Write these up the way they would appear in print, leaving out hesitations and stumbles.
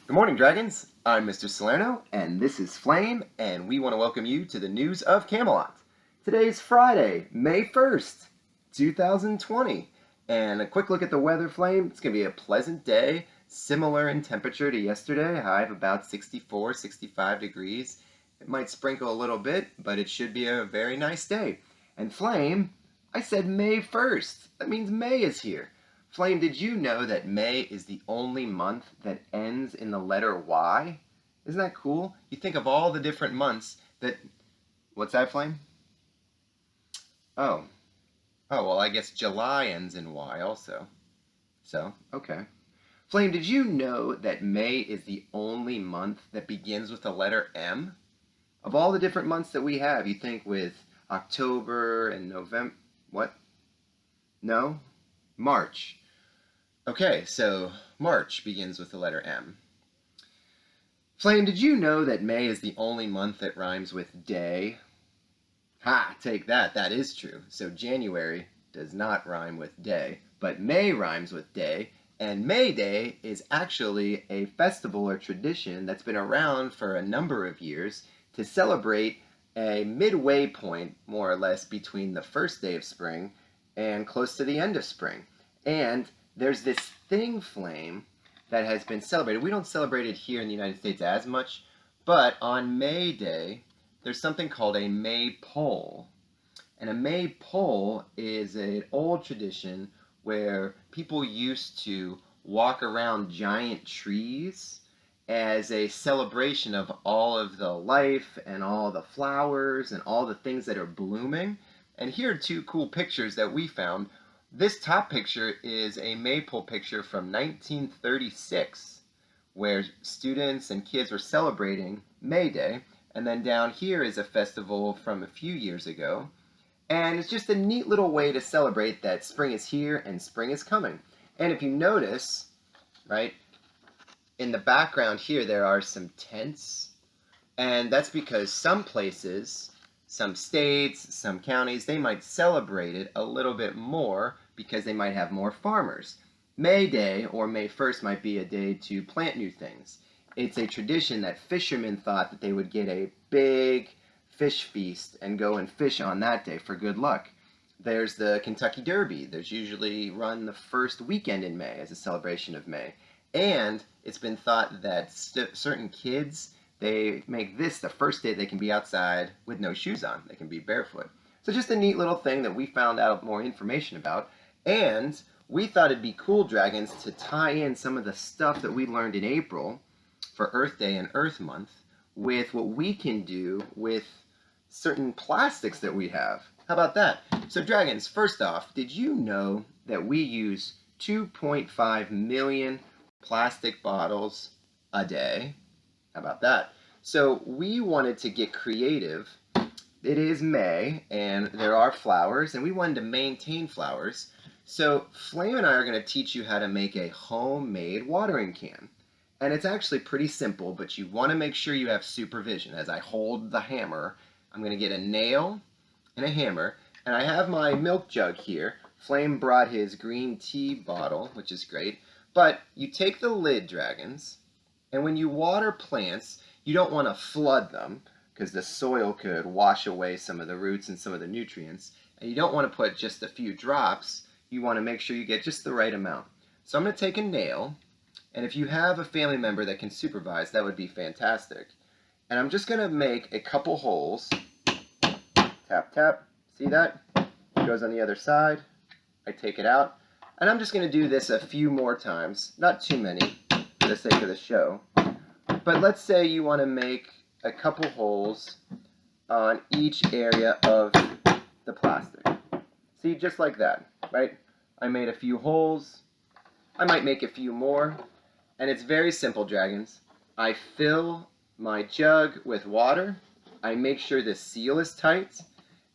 Good morning, Dragons. I'm Mr. Salerno, and this is Flame, and we want to welcome you to the news of Camelot. Today's Friday, May 1st, 2020, and a quick look at the weather, Flame. It's going to be a pleasant day, similar in temperature to yesterday, high of about 64, 65 degrees. It might sprinkle a little bit, but it should be a very nice day. And Flame, I said May 1st. That means May is here. Flame, did you know that May is the only month that ends in the letter Y? Isn't that cool? You think of all the different months that... What's that, Flame? Oh. Oh, well, I guess July ends in Y also. So, okay. Flame, did you know that May is the only month that begins with the letter M? Of all the different months that we have, you think with October and November... What? No? March. Okay, so March begins with the letter M. Flame, did you know that May is the only month that rhymes with day? Ha, take that, that is true. So January does not rhyme with day, but May rhymes with day, and May Day is actually a festival or tradition that's been around for a number of years to celebrate a midway point, more or less, between the first day of spring and close to the end of spring. And there's this thing, Flame, that has been celebrated. We don't celebrate it here in the United States as much, but on May Day, there's something called a maypole. And a maypole is an old tradition where people used to walk around giant trees as a celebration of all of the life and all the flowers and all the things that are blooming. And here are two cool pictures that we found. This top picture is a maypole picture from 1936, where students and kids were celebrating May Day. And then down here is a festival from a few years ago. And it's just a neat little way to celebrate that spring is here and spring is coming. And if you notice, right, in the background here there are some tents. And that's because some places, some states, some counties, they might celebrate it a little bit more because they might have more farmers. May Day or May 1st might be a day to plant new things. It's a tradition that fishermen thought that they would get a big fish feast and go and fish on that day for good luck. There's the Kentucky Derby. There's usually run the first weekend in May as a celebration of May. And it's been thought that certain kids, they make this the first day they can be outside with no shoes on. They can be barefoot. So just a neat little thing that we found out more information about. And we thought it'd be cool, Dragons, to tie in some of the stuff that we learned in April for Earth Day and Earth Month with what we can do with certain plastics that we have. How about that? So Dragons, first off, did you know that we use 2.5 million plastic bottles a day? How about that? So we wanted to get creative. It is May, and there are flowers, and we wanted to maintain flowers. So Flame and I are going to teach you how to make a homemade watering can. And it's actually pretty simple, but you want to make sure you have supervision. As I hold the hammer, I'm going to get a nail and a hammer, and I have my milk jug here. Flame brought his green tea bottle, which is great. But you take the lid, Dragons, and when you water plants, you don't want to flood them because the soil could wash away some of the roots and some of the nutrients. And you don't want to put just a few drops. You want to make sure you get just the right amount. So I'm going to take a nail, and if you have a family member that can supervise, that would be fantastic. And I'm just going to make a couple holes. Tap, tap. See that? It goes on the other side. I take it out. And I'm just going to do this a few more times. Not too many for the sake of the show. But let's say you want to make a couple holes on each area of the plastic. See, just like that, right? I made a few holes. I might make a few more. And it's very simple, Dragons. I fill my jug with water. I make sure the seal is tight.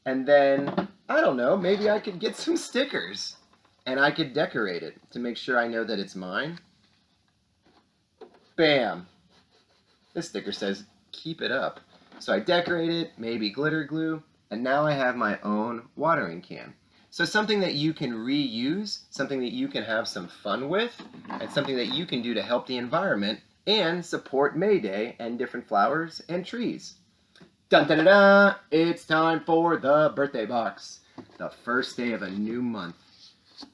And then, I don't know, maybe I could get some stickers. And I could decorate it to make sure I know that it's mine. Bam! This sticker says, keep it up. So I decorate it, maybe glitter glue, and now I have my own watering can. So something that you can reuse, something that you can have some fun with, and something that you can do to help the environment and support May Day and different flowers and trees. Dun dun dun dun! It's time for the birthday box. The first day of a new month.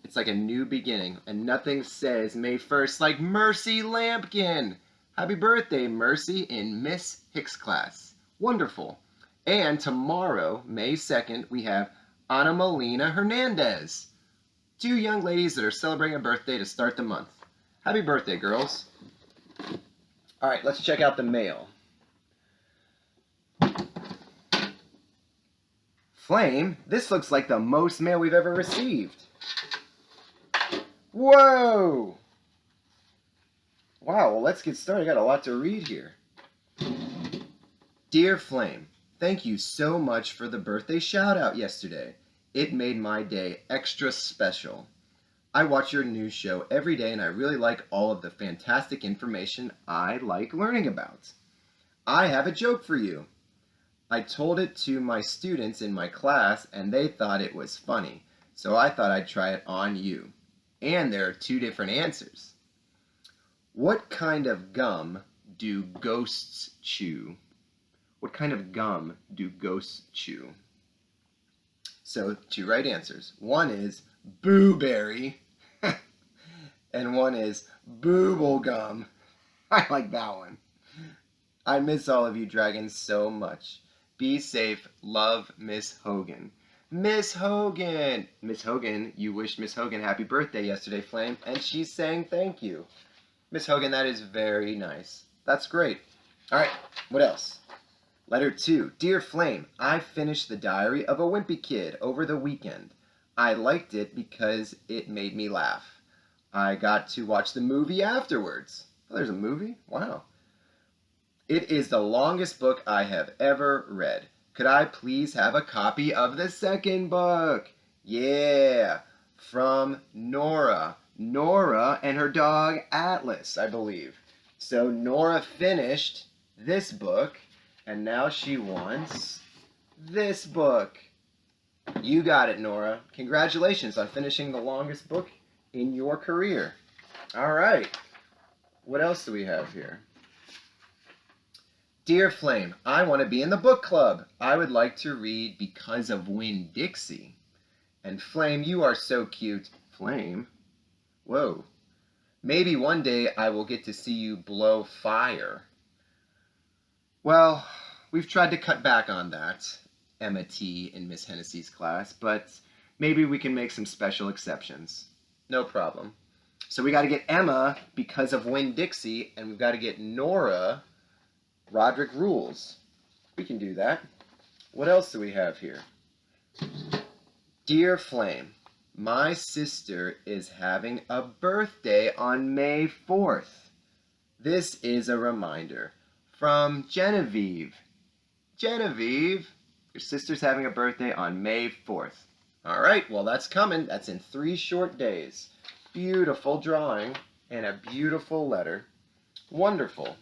It's like a new beginning, and nothing says May 1st like Mercy Lampkin. Happy birthday, Mercy, in Miss Hicks' class. Wonderful. And tomorrow, May 2nd, we have Ana Melina Hernandez. Two young ladies that are celebrating a birthday to start the month. Happy birthday, girls. All right, let's check out the mail. Flame, this looks like the most mail we've ever received. Whoa! Wow, well, let's get started. I got a lot to read here. Dear Flame, thank you so much for the birthday shout out yesterday. It made my day extra special. I watch your news show every day and I really like all of the fantastic information I like learning about. I have a joke for you. I told it to my students in my class and they thought it was funny, so I thought I'd try it on you. And there are two different answers. What kind of gum do ghosts chew? What kind of gum do ghosts chew? So, two right answers. One is booberry, and one is booble gum. I like that one. I miss all of you dragons so much. Be safe. Love, Miss Hogan. Miss Hogan! Miss Hogan, you wished Miss Hogan happy birthday yesterday, Flame, and she's saying thank you. Miss Hogan, that is very nice. That's great. All right, what else? Letter 2. Dear Flame, I finished the Diary of a Wimpy Kid over the weekend. I liked it because it made me laugh. I got to watch the movie afterwards. Oh, there's a movie? Wow. It is the longest book I have ever read. Could I please have a copy of the second book? Yeah, from Nora. Nora and her dog Atlas, I believe. So Nora finished this book, and now she wants this book. You got it, Nora. Congratulations on finishing the longest book in your career. All right. What else do we have here? Dear Flame, I want to be in the book club. I would like to read Because of Winn-Dixie. And Flame, you are so cute. Flame? Whoa. Maybe one day I will get to see you blow fire. Well, we've tried to cut back on that, Emma T. in Miss Hennessy's class, but maybe we can make some special exceptions. No problem. So we got to get Emma Because of Winn-Dixie, and we've got to get Nora Roderick Rules. We can do that. What else do we have here? Dear Flame, my sister is having a birthday on May 4th. This is a reminder from Genevieve. Genevieve, your sister's having a birthday on May 4th. All right, well, that's coming. That's in 3 short days. Beautiful drawing and a beautiful letter. Wonderful.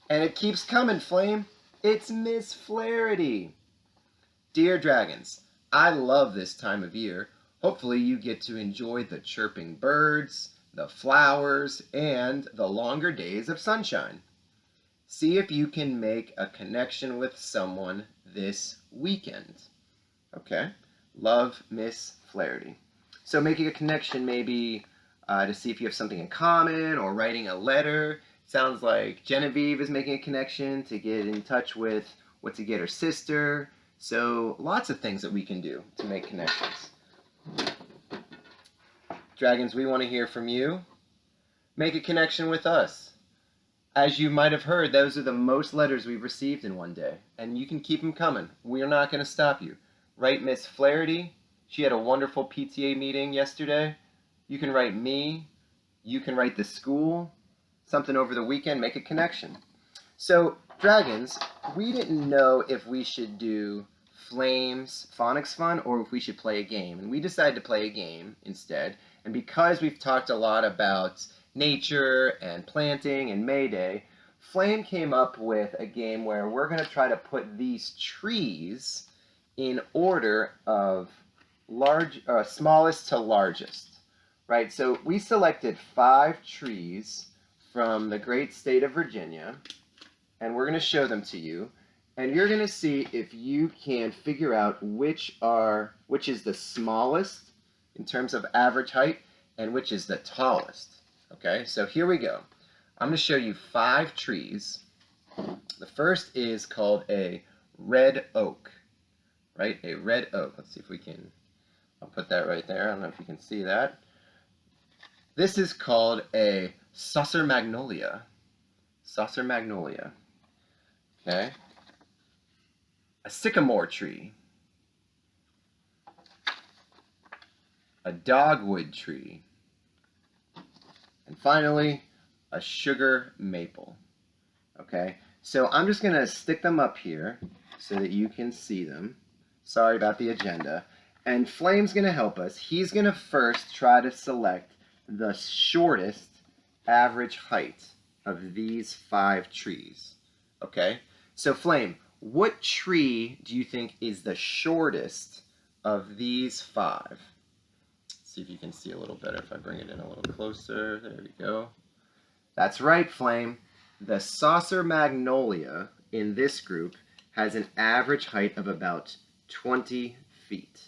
And it keeps coming, Flame. It's Miss Flaherty. Dear Dragons, I love this time of year. Hopefully you get to enjoy the chirping birds, the flowers, and the longer days of sunshine. See if you can make a connection with someone this weekend. Okay. Love, Miss Flaherty. So making a connection maybe to see if you have something in common or writing a letter. Sounds like Genevieve is making a connection to get in touch with what to get her sister. So lots of things that we can do to make connections. Dragons, we want to hear from you. Make a connection with us. As you might have heard, those are the most letters we've received in one day. And you can keep them coming. We're not going to stop you. Write Miss Flaherty. She had a wonderful PTA meeting yesterday. You can write me. You can write the school. Something over the weekend, make a connection. So, Dragons, we didn't know if we should do Flames Phonics Fun or if we should play a game. And we decided to play a game instead. And because we've talked a lot about nature and planting and May Day, Flame came up with a game where we're going to try to put these trees in order of smallest to largest. Right? So we selected 5 trees from the great state of Virginia, and we're going to show them to you, and you're going to see if you can figure out which is the smallest in terms of average height and which is the tallest. Okay, so here we go. I'm going to show you 5 trees. The first is called a red oak, right? A red oak. Let's see if we can, I'll put that right there. I don't know if you can see that. This is called a saucer magnolia. Saucer magnolia. Okay. A sycamore tree. A dogwood tree. And finally, a sugar maple. Okay, so I'm just going to stick them up here so that you can see them. Sorry about the agenda. And Flame's going to help us. He's going to first try to select the shortest average height of these 5 trees. Okay, so Flame, what tree do you think is the shortest of these 5? Let's see if you can see a little better if I bring it in a little closer. There we go. That's right, Flame. The saucer magnolia in this group has an average height of about 20 feet.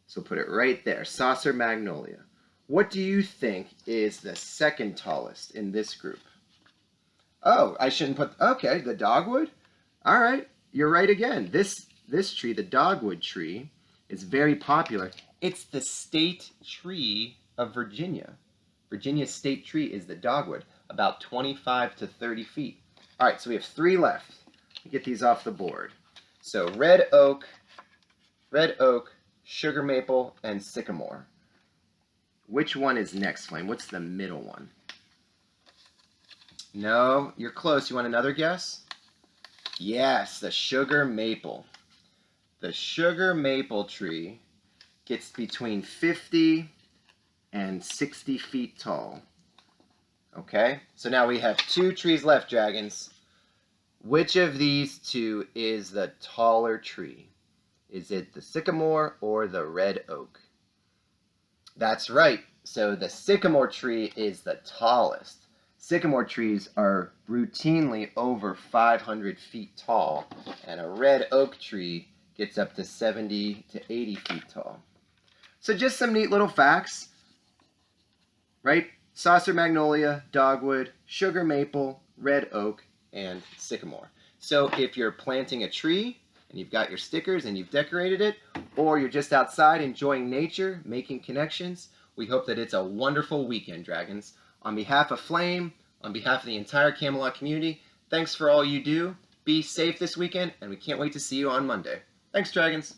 So put it right there, saucer magnolia. What do you think is the second tallest in this group? Oh, I shouldn't put, okay, the dogwood? All right, you're right again. This tree, the dogwood tree, is very popular. It's the state tree of Virginia. Virginia's state tree is the dogwood, about 25 to 30 feet. All right, so we have 3 left. Get these off the board. So red oak, sugar maple, and sycamore. Which one is next, Flame? What's the middle one? No, you're close. You want another guess? Yes, the sugar maple. The sugar maple tree gets between 50 and 60 feet tall. Okay, so now we have 2 trees left, Dragons. Which of these 2 is the taller tree? Is it the sycamore or the red oak? That's right. So the sycamore tree is the tallest. Sycamore trees are routinely over 500 feet tall, and a red oak tree gets up to 70 to 80 feet tall. So just some neat little facts, right? Saucer magnolia, dogwood, sugar maple, red oak, and sycamore. So if you're planting a tree and you've got your stickers and you've decorated it, or you're just outside enjoying nature, making connections, we hope that it's a wonderful weekend, Dragons. On behalf of Flame, on behalf of the entire Camelot community, thanks for all you do. Be safe this weekend, and we can't wait to see you on Monday. Thanks, Dragons.